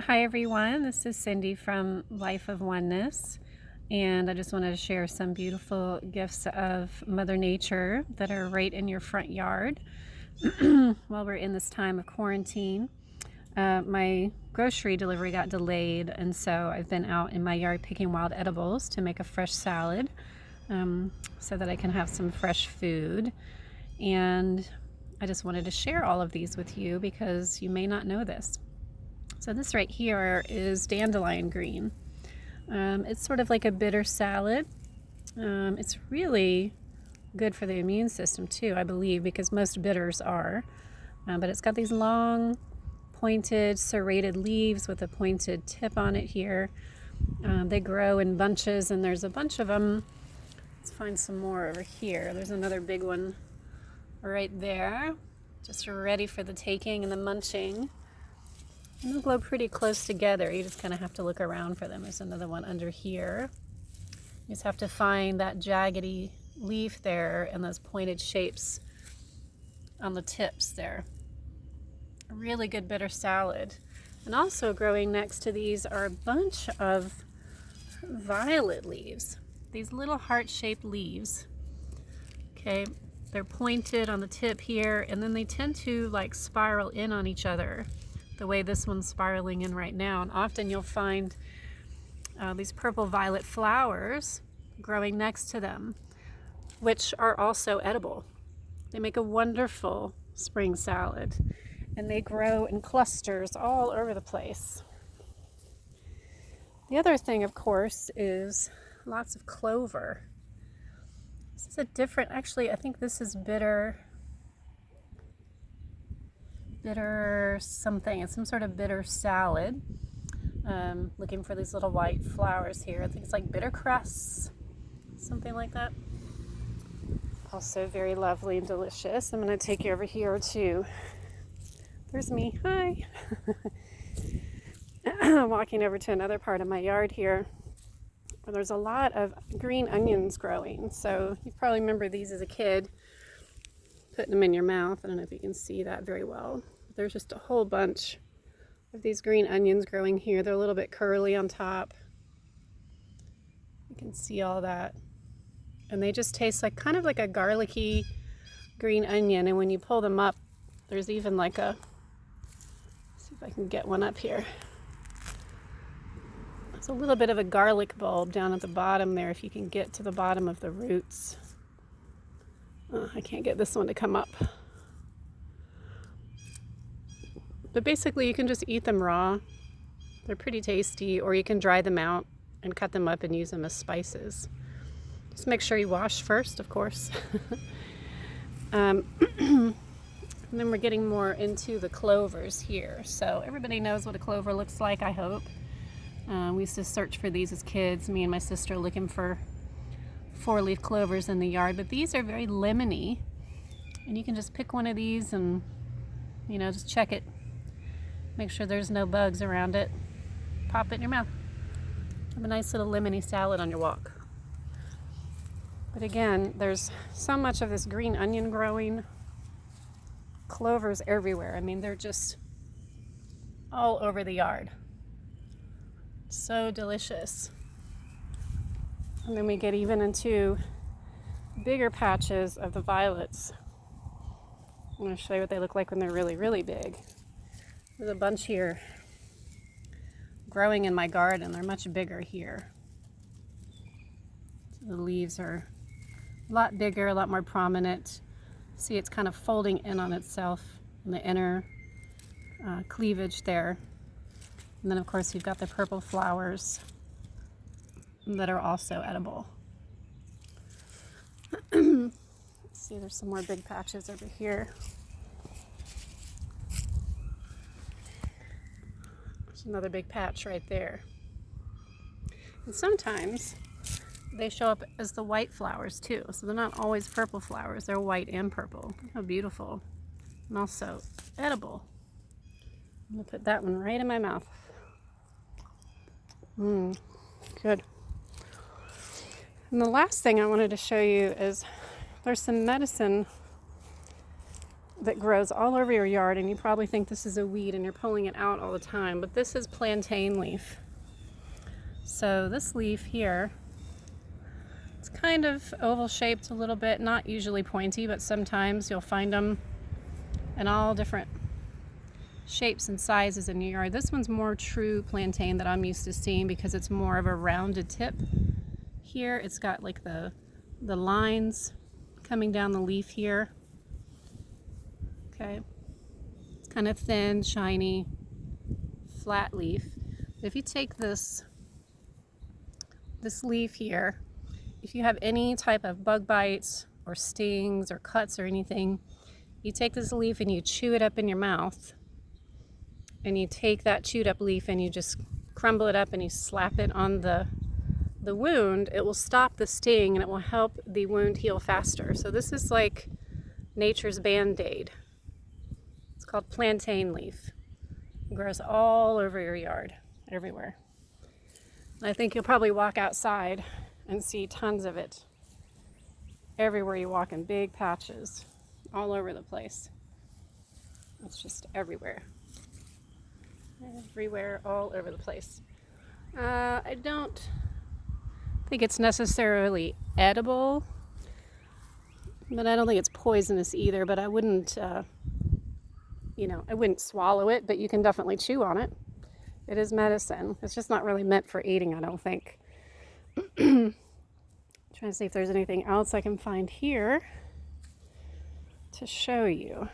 Hi everyone, this is Cindy from Life of Oneness, and I just wanted to share some beautiful gifts of Mother Nature that are right in your front yard while we're in this time of quarantine. My grocery delivery got delayed, and so I've been out in my yard picking wild edibles to make a fresh salad so that I can have some fresh food. And I just wanted to share all of these with you because you may not know this. So this right here is dandelion green. It's sort of like a bitter salad. It's really good for the immune system too, I believe, because most bitters are. But it's got these long, pointed, serrated leaves with a pointed tip on it here. They grow in bunches, and there's a bunch of them. Let's find some more over here. There's another big one right there, just ready for the taking and the munching. And they'll grow pretty close together. You just kind of have to look around for them. There's another one under here. You just have to find that jaggedy leaf there and those pointed shapes on the tips there. A really good bitter salad. And also growing next to these are a bunch of violet leaves. These little heart-shaped leaves. Okay, they're pointed on the tip here, and then they tend to like spiral in on each other, the way this one's spiraling in right now. And often you'll find these purple violet flowers growing next to them, which are also edible. They make a wonderful spring salad, and they grow in clusters all over the place. The other thing, of course, is lots of clover. This is a different, actually, I think this is bitter something. It's some sort of bitter salad. Looking for these little white flowers here. I think it's like bitter crusts, something like that. Also very lovely and delicious. I'm going to take you over here too. There's me. Hi. Walking over to another part of my yard here where there's a lot of green onions growing. So you probably remember these as a kid, putting them in your mouth. I don't know if you can see that very well. There's just a whole bunch of these green onions growing here. They're a little bit curly on top. You can see all that. And they just taste like kind of like a garlicky green onion. And when you pull them up, there's even like a, let's see if I can get one up here. There's a little bit of a garlic bulb down at the bottom there if you can get to the bottom of the roots. I can't get this one to come up. But basically you can just eat them raw. They're pretty tasty, or you can dry them out and cut them up and use them as spices. Just make sure you wash first, of course. And then we're getting more into the clovers here. So everybody knows what a clover looks like, I hope. We used to search for these as kids, me and my sister looking for 4-leaf clovers in the yard, but these are very lemony, and you can just pick one of these and, just check it. Make sure there's no bugs around it. Pop it in your mouth. Have a nice little lemony salad on your walk. But again, there's so much of this green onion growing. Clovers everywhere. I mean, they're just all over the yard. So delicious. And then we get even into bigger patches of the violets. I'm going to show you what they look like when they're really, really big. There's a bunch here growing in my garden. They're much bigger here. So the leaves are a lot bigger, a lot more prominent. See, it's kind of folding in on itself in the inner cleavage there. And then, of course, you've got the purple flowers that are also edible. Let's see, there's some more big patches over here. There's another big patch right there. And sometimes they show up as the white flowers too. So they're not always purple flowers. They're white and purple. How beautiful. And also edible. I'm going to put that one right in my mouth. Good. And the last thing I wanted to show you is there's some medicine that grows all over your yard, and you probably think this is a weed and you're pulling it out all the time, but this is plantain leaf. So this leaf here, it's kind of oval shaped a little bit, not usually pointy, but sometimes you'll find them in all different shapes and sizes in your yard. This one's more true plantain that I'm used to seeing because it's more of a rounded tip. Here it's got like the lines coming down the leaf here. Okay, it's kind of thin, shiny, flat leaf. If you take this leaf here, if you have any type of bug bites or stings or cuts or anything, you take this leaf and you chew it up in your mouth, and you take that chewed up leaf and you just crumble it up and you slap it on the wound. It will stop the sting and it will help the wound heal faster. So this is like nature's band-aid. It's called plantain leaf. It grows all over your yard, everywhere. I think you'll probably walk outside and see tons of it everywhere you walk, in big patches all over the place. It's just everywhere. Everywhere, all over the place. I don't think it's necessarily edible, but I don't think it's poisonous either, but I wouldn't, I wouldn't swallow it, but you can definitely chew on it. It is medicine. It's just not really meant for eating, I don't think. Trying to see if there's anything else I can find here to show you.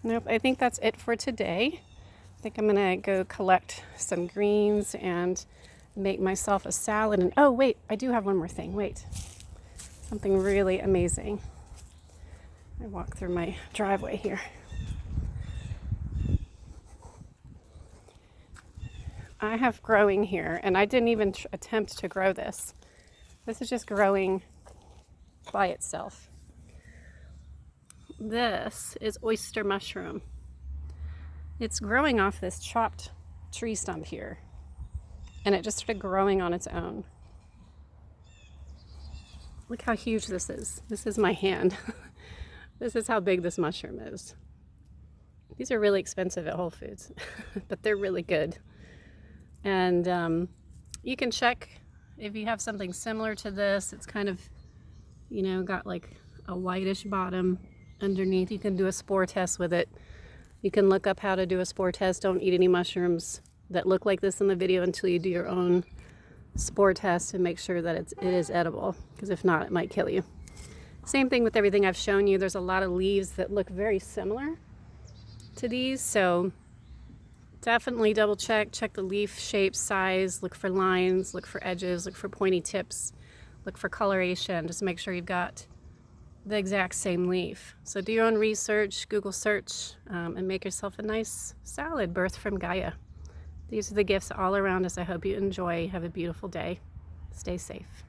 Nope, I think that's it for today. I think I'm gonna go collect some greens and make myself a salad. And oh wait, I do have one more thing. Wait, something really amazing. I walk through my driveway here. I have growing here, and I didn't even attempt to grow this. This is just growing by itself. This is oyster mushroom. It's growing off this chopped tree stump here, and it just started growing on its own. Look how huge this is. This is my hand. This is how big this mushroom is. These are really expensive at Whole Foods, but they're really good. And you can check if you have something similar to this. It's kind of, got like a whitish bottom underneath. You can do a spore test with it. You can look up how to do a spore test. Don't eat any mushrooms that look like this in the video until you do your own spore test and make sure that it is edible, because if not, it might kill you. Same thing with everything I've shown you. There's a lot of leaves that look very similar to these, so definitely double check the leaf shape, size, look for lines, look for edges, look for pointy tips, look for coloration. Just make sure you've got the exact same leaf. So do your own research, Google search, and make yourself a nice salad birthed from Gaia. These are the gifts all around us. I hope you enjoy. Have a beautiful day. Stay safe.